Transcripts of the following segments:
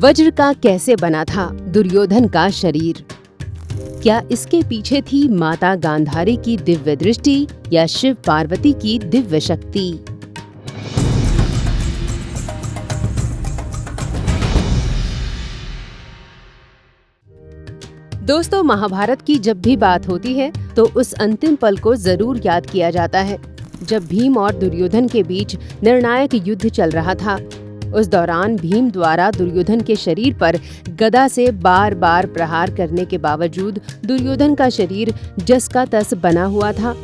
वज्र का कैसे बना था दुर्योधन का शरीर? क्या इसके पीछे थी माता गांधारी की दिव्य दृष्टि या शिव पार्वती की दिव्य शक्ति? दोस्तों, महाभारत की जब भी बात होती है तो उस अंतिम पल को जरूर याद किया जाता है जब भीम और दुर्योधन के बीच निर्णायक युद्ध चल रहा था। उस दौरान भीम द्वारा दुर्योधन के शरीर पर गदा से बार बार प्रहार करने के बावजूद दुर्योधन का शरीर जस का तस बना हुआ था।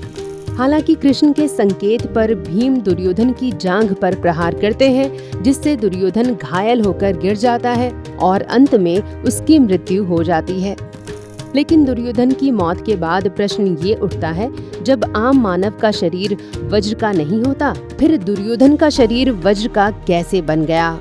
हालांकि कृष्ण के संकेत पर भीम दुर्योधन की जांघ पर प्रहार करते हैं, जिससे दुर्योधन घायल होकर गिर जाता है और अंत में उसकी मृत्यु हो जाती है। लेकिन दुर्योधन की मौत के बाद प्रश्न ये उठता है, जब आम मानव का शरीर वज्र का नहीं होता, फिर दुर्योधन का शरीर वज्र का कैसे बन गया?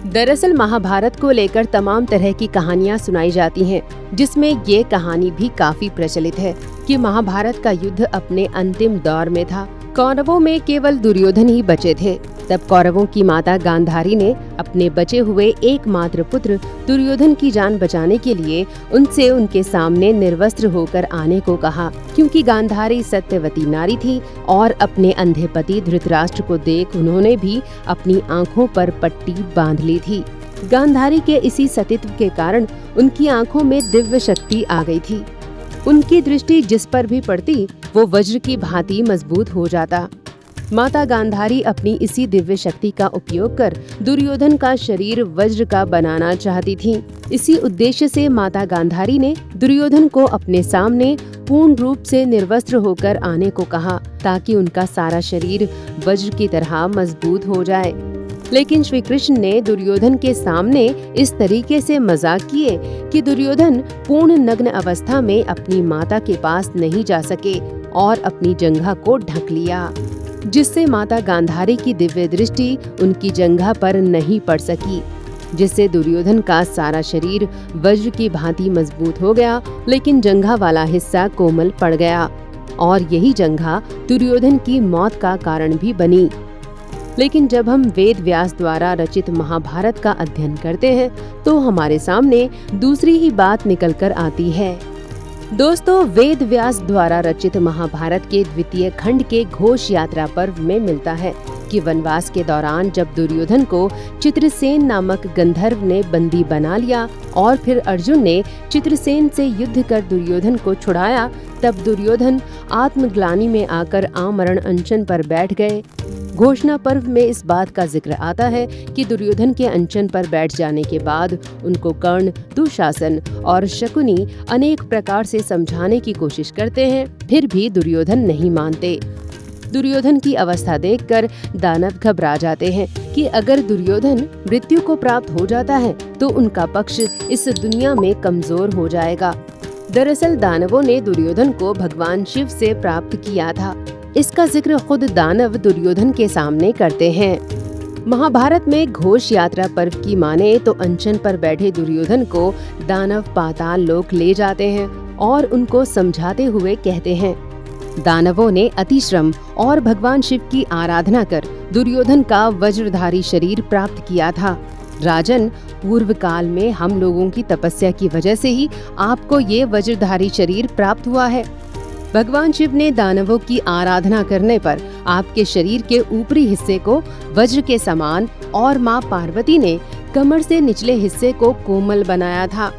दरअसल महाभारत को लेकर तमाम तरह की कहानियां सुनाई जाती हैं, जिसमें ये कहानी भी काफी प्रचलित है कि महाभारत का युद्ध अपने अंतिम दौर में था। कौरवों में केवल दुर्योधन ही बचे थे। तब कौरवों की माता गांधारी ने अपने बचे हुए एकमात्र पुत्र दुर्योधन की जान बचाने के लिए उनसे उनके सामने निर्वस्त्र होकर आने को कहा, क्योंकि गांधारी सत्यवती नारी थी और अपने अंधे पति धृतराष्ट्र को देख उन्होंने भी अपनी आंखों पर पट्टी बांध ली थी। गांधारी के इसी सतीत्व के कारण उनकी आंखों में दिव्य शक्ति आ गई थी। उनकी दृष्टि जिस पर भी पड़ती वो वज्र की भांति मजबूत हो जाता। माता गांधारी अपनी इसी दिव्य शक्ति का उपयोग कर दुर्योधन का शरीर वज्र का बनाना चाहती थीं। इसी उद्देश्य से माता गांधारी ने दुर्योधन को अपने सामने पूर्ण रूप से निर्वस्त्र होकर आने को कहा, ताकि उनका सारा शरीर वज्र की तरह मजबूत हो जाए। लेकिन श्री कृष्ण ने दुर्योधन के सामने इस तरीके से मजाक किए कि दुर्योधन पूर्ण नग्न अवस्था में अपनी माता के पास नहीं जा सके और अपनी जंघा को ढक लिया, जिससे माता गांधारी की दिव्य दृष्टि उनकी जंघा पर नहीं पड़ सकी, जिससे दुर्योधन का सारा शरीर वज्र की भांति मजबूत हो गया, लेकिन जंघा वाला हिस्सा कोमल पड़ गया और यही जंघा दुर्योधन की मौत का कारण भी बनी। लेकिन जब हम वेद व्यास द्वारा रचित महाभारत का अध्ययन करते हैं तो हमारे सामने दूसरी ही बात निकल कर आती है। दोस्तों, वेद व्यास द्वारा रचित महाभारत के द्वितीय खंड के घोष यात्रा पर्व में मिलता है कि वनवास के दौरान जब दुर्योधन को चित्रसेन नामक गंधर्व ने बंदी बना लिया और फिर अर्जुन ने चित्रसेन से युद्ध कर दुर्योधन को छुड़ाया, तब दुर्योधन आत्मग्लानि में आकर आमरण अनशन पर बैठ गए। घोषणा पर्व में इस बात का जिक्र आता है कि दुर्योधन के अनशन पर बैठ जाने के बाद उनको कर्ण, दुशासन और शकुनी अनेक प्रकार से समझाने की कोशिश करते हैं, फिर भी दुर्योधन नहीं मानते। दुर्योधन की अवस्था देखकर दानव घबरा जाते हैं कि अगर दुर्योधन मृत्यु को प्राप्त हो जाता है तो उनका पक्ष इस दुनिया में कमजोर हो जाएगा। दरअसल दानवों ने दुर्योधन को भगवान शिव से प्राप्त किया था। इसका जिक्र खुद दानव दुर्योधन के सामने करते हैं। महाभारत में घोष यात्रा पर्व की माने तो अनशन पर बैठे दुर्योधन को दानव पाताल लोक ले जाते हैं और उनको समझाते हुए कहते हैं, दानवों ने अतिश्रम और भगवान शिव की आराधना कर दुर्योधन का वज्रधारी शरीर प्राप्त किया था। राजन, पूर्व काल में हम लोगों की तपस्या की वजह से ही आपको ये वज्रधारी शरीर प्राप्त हुआ है। भगवान शिव ने दानवों की आराधना करने पर आपके शरीर के ऊपरी हिस्से को वज्र के समान और माँ पार्वती ने कमर से निचले हिस्से को कोमल बनाया था।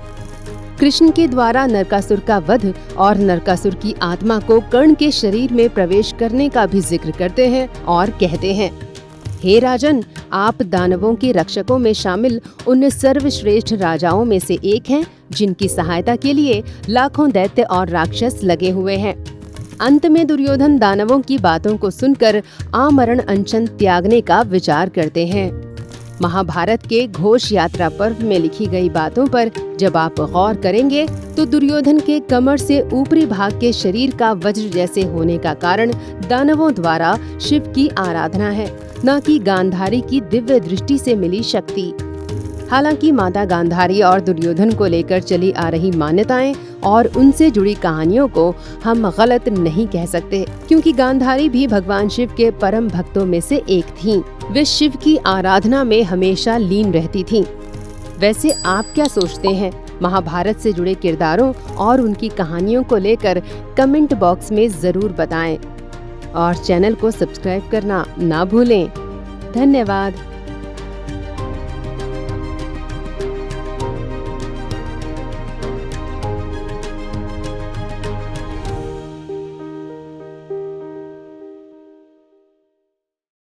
कृष्ण के द्वारा नरकासुर का वध और नरकासुर की आत्मा को कर्ण के शरीर में प्रवेश करने का भी जिक्र करते हैं और कहते हैं, हे राजन, आप दानवों के रक्षकों में शामिल उन सर्वश्रेष्ठ राजाओं में से एक हैं, जिनकी सहायता के लिए लाखों दैत्य और राक्षस लगे हुए हैं। अंत में दुर्योधन दानवों की बातों को सुनकर आमरण अनशन त्यागने का विचार करते हैं। महाभारत के घोष यात्रा पर्व में लिखी गई बातों पर जब आप गौर करेंगे तो दुर्योधन के कमर से ऊपरी भाग के शरीर का वज्र जैसे होने का कारण दानवों द्वारा शिव की आराधना है, न कि गांधारी की दिव्य दृष्टि से मिली शक्ति। हालांकि माता गांधारी और दुर्योधन को लेकर चली आ रही मान्यताएं और उनसे जुड़ी कहानियों को हम गलत नहीं कह सकते, क्योंकि गांधारी भी भगवान शिव के परम भक्तों में से एक थीं। वे शिव की आराधना में हमेशा लीन रहती थीं। वैसे आप क्या सोचते हैं? महाभारत से जुड़े किरदारों और उनकी कहानियों को लेकर कमेंट बॉक्स में जरूर बताएं और चैनल को सब्सक्राइब करना ना भूलें। धन्यवाद।